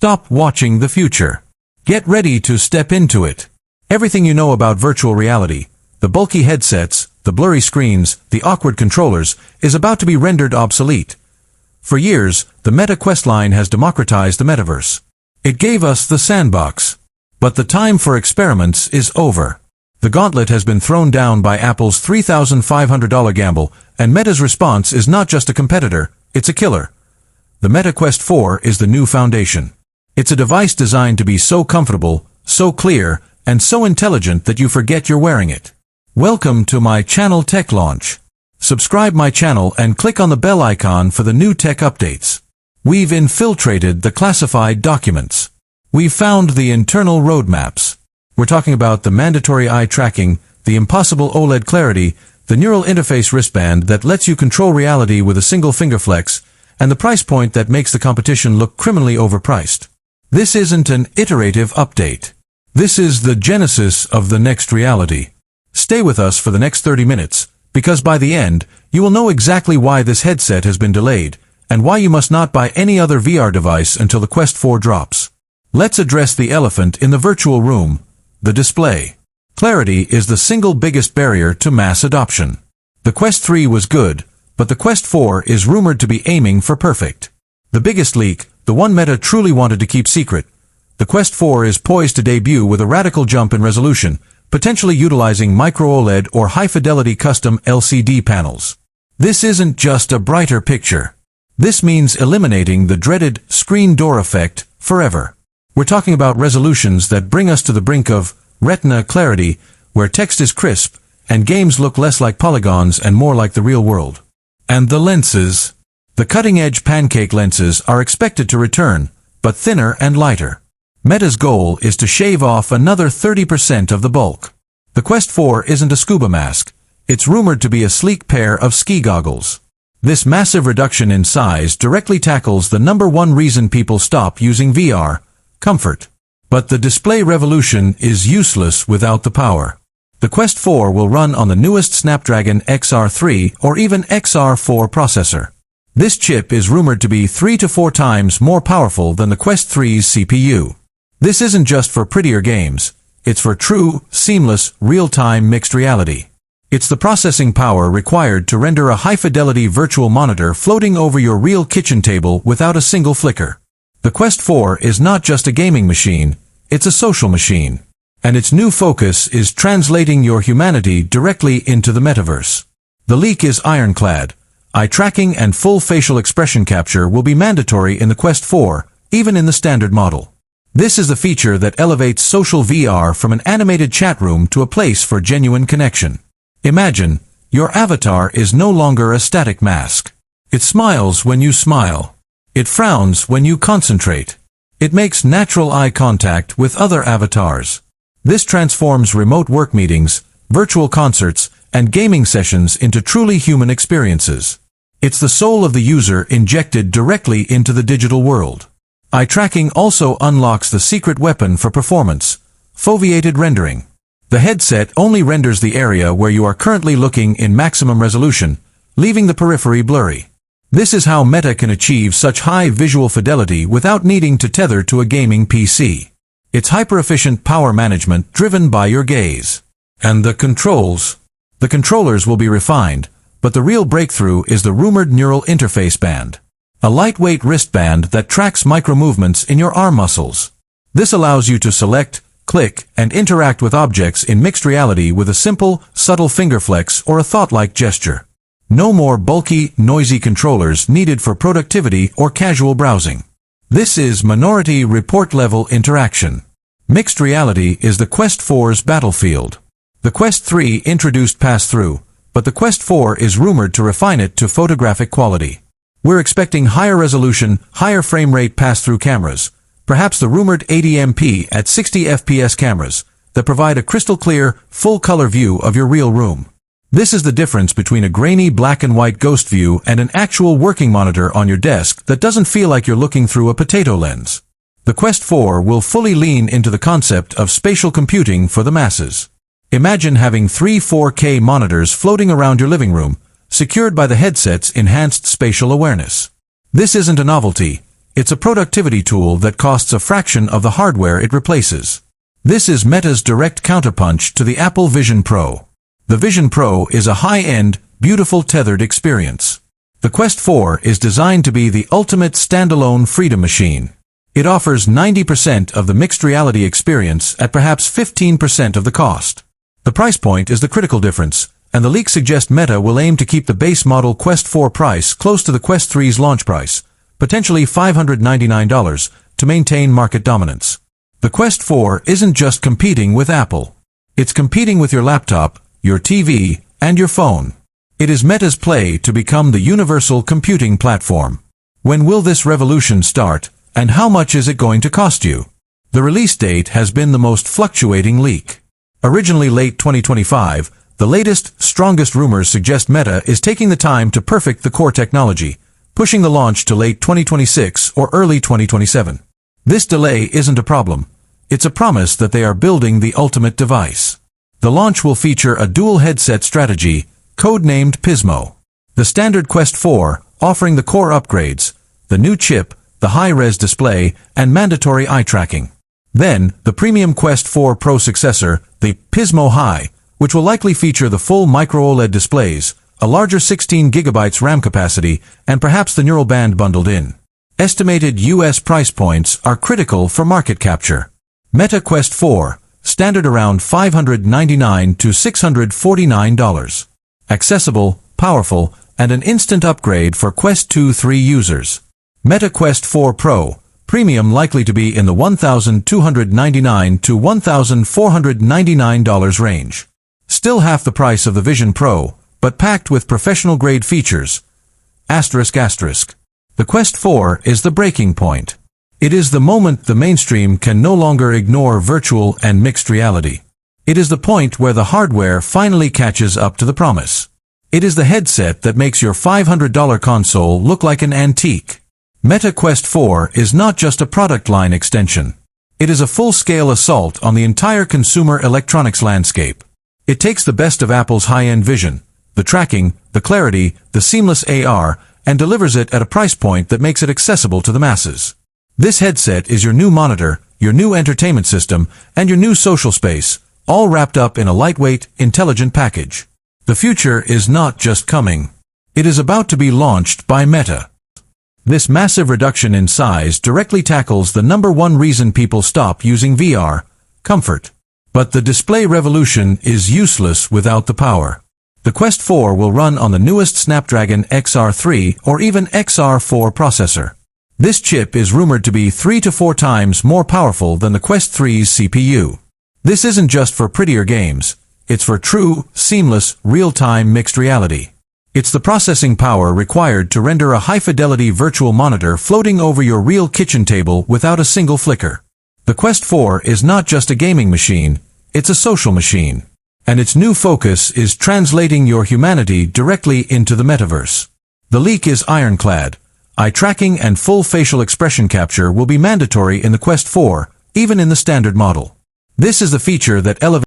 Stop watching the future. Get ready to step into it. Everything you know about virtual reality, the bulky headsets, the blurry screens, the awkward controllers, is about to be rendered obsolete. For years, the Meta Quest line has democratized the Metaverse. It gave us the sandbox. But the time for experiments is over. The gauntlet has been thrown down by Apple's $3,500 gamble, and Meta's response is not just a competitor, it's a killer. The Meta Quest 4 is the new foundation. It's a device designed to be so comfortable, so clear, and so intelligent that you forget you're wearing it. Welcome to my channel Tech Launch. Subscribe my channel and click on the bell icon for the new tech updates. We've infiltrated the classified documents. We've found the internal roadmaps. We're talking about the mandatory eye tracking, the impossible OLED clarity, the neural interface wristband that lets you control reality with a single finger flex, and the price point that makes the competition look criminally overpriced. This isn't an iterative update. This is the genesis of the next reality. Stay with us for the next 30 minutes, because by the end, you will know exactly why this headset has been delayed, and why you must not buy any other VR device until the Quest 4 drops. Let's address the elephant in the virtual room, the display. Clarity is the single biggest barrier to mass adoption. The Quest 3 was good, but the Quest 4 is rumored to be aiming for perfect. The biggest leak, the one Meta truly wanted to keep secret. The Quest 4 is poised to debut with a radical jump in resolution, potentially utilizing Micro-OLED or high-fidelity custom LCD panels. This isn't just a brighter picture. This means eliminating the dreaded screen door effect forever. We're talking about resolutions that bring us to the brink of retina clarity, where text is crisp, and games look less like polygons and more like the real world. And the lenses. The cutting-edge pancake lenses are expected to return, but thinner and lighter. Meta's goal is to shave off another 30% of the bulk. The Quest 4 isn't a scuba mask. It's rumored to be a sleek pair of ski goggles. This massive reduction in size directly tackles the number one reason people stop using VR, comfort. But the display revolution is useless without the power. The Quest 4 will run on the newest Snapdragon XR3 or even XR4 processor. This chip is rumored to be 3 to 4 times more powerful than the Quest 3's CPU. This isn't just for prettier games, it's for true, seamless, real-time mixed reality. It's the processing power required to render a high-fidelity virtual monitor floating over your real kitchen table without a single flicker. The Quest 4 is not just a gaming machine, it's a social machine. And its new focus is translating your humanity directly into the metaverse. The leak is ironclad. Eye tracking and full facial expression capture will be mandatory in the Quest 4, even in the standard model. This is the feature that elevates social VR from an animated chat room to a place for genuine connection. Imagine, your avatar is no longer a static mask. It smiles when you smile. It frowns when you concentrate. It makes natural eye contact with other avatars. This transforms remote work meetings, virtual concerts, and gaming sessions into truly human experiences. It's the soul of the user injected directly into the digital world. Eye tracking also unlocks the secret weapon for performance, foveated rendering. The headset only renders the area where you are currently looking in maximum resolution, leaving the periphery blurry. This is how Meta can achieve such high visual fidelity without needing to tether to a gaming PC. It's hyper-efficient power management driven by your gaze. And the controls. The controllers will be refined, but the real breakthrough is the rumored neural interface band. A lightweight wristband that tracks micro-movements in your arm muscles. This allows you to select, click, and interact with objects in mixed reality with a simple, subtle finger flex or a thought-like gesture. No more bulky, noisy controllers needed for productivity or casual browsing. This is Minority Report-level interaction. Mixed reality is the Quest 4's battlefield. The Quest 3 introduced passthrough, but the Quest 4 is rumored to refine it to photographic quality. We're expecting higher resolution, higher frame rate passthrough cameras, perhaps the rumored 80MP at 60 FPS cameras, that provide a crystal clear, full-color view of your real room. This is the difference between a grainy black and white ghost view and an actual working monitor on your desk that doesn't feel like you're looking through a potato lens. The Quest 4 will fully lean into the concept of spatial computing for the masses. Imagine having 3 4K monitors floating around your living room, secured by the headset's enhanced spatial awareness. This isn't a novelty, It's a productivity tool that costs a fraction of the hardware it replaces. This is Meta's direct counterpunch to the Apple Vision Pro. The Vision Pro is a high-end, beautiful tethered experience. The Quest 4 is designed to be the ultimate standalone freedom machine. It offers 90% of the mixed reality experience at perhaps 15% of the cost. The price point is the critical difference, and the leaks suggest Meta will aim to keep the base model Quest 4 price close to the Quest 3's launch price, potentially $599, to maintain market dominance. The Quest 4 isn't just competing with Apple. It's competing with your laptop, your TV, and your phone. It is Meta's play to become the universal computing platform. When will this revolution start, and how much is it going to cost you? The release date has been the most fluctuating leak. Originally late 2025, the latest, strongest rumors suggest Meta is taking the time to perfect the core technology, pushing the launch to late 2026 or early 2027. This delay isn't a problem. It's a promise that they are building the ultimate device. The launch will feature a dual headset strategy, codenamed Pismo. The standard Quest 4, offering the core upgrades, the new chip, the high-res display, and mandatory eye tracking. Then, the premium Quest 4 Pro successor, the Pismo High, which will likely feature the full Micro-OLED displays, a larger 16 GB RAM capacity, and perhaps the neural band bundled in. Estimated US price points are critical for market capture. Meta Quest 4, standard around $599 to $649. Accessible, powerful, and an instant upgrade for Quest 2-3 users. Meta Quest 4 Pro, premium likely to be in the $1,299 to $1,499 range. Still half the price of the Vision Pro, but packed with professional-grade features. The Quest 4 is the breaking point. It is the moment the mainstream can no longer ignore virtual and mixed reality. It is the point where the hardware finally catches up to the promise. It is the headset that makes your $500 console look like an antique. Meta Quest 4 is not just a product line extension. It is a full-scale assault on the entire consumer electronics landscape. It takes the best of Apple's high-end vision, the tracking, the clarity, the seamless AR, and delivers it at a price point that makes it accessible to the masses. This headset is your new monitor, your new entertainment system, and your new social space, all wrapped up in a lightweight, intelligent package. The future is not just coming. It is about to be launched by Meta. This massive reduction in size directly tackles the #1 reason people stop using VR, comfort. But the display revolution is useless without the power. The Quest 4 will run on the newest Snapdragon XR3 or even XR4 processor. This chip is rumored to be 3 to 4 times more powerful than the Quest 3's CPU. This isn't just for prettier games. It's for true, seamless, real-time mixed reality. It's the processing power required to render a high-fidelity virtual monitor floating over your real kitchen table without a single flicker. The Quest 4 is not just a gaming machine, it's a social machine. And its new focus is translating your humanity directly into the metaverse. The leak is ironclad. Eye tracking and full facial expression capture will be mandatory in the Quest 4, even in the standard model. This is the feature that elevates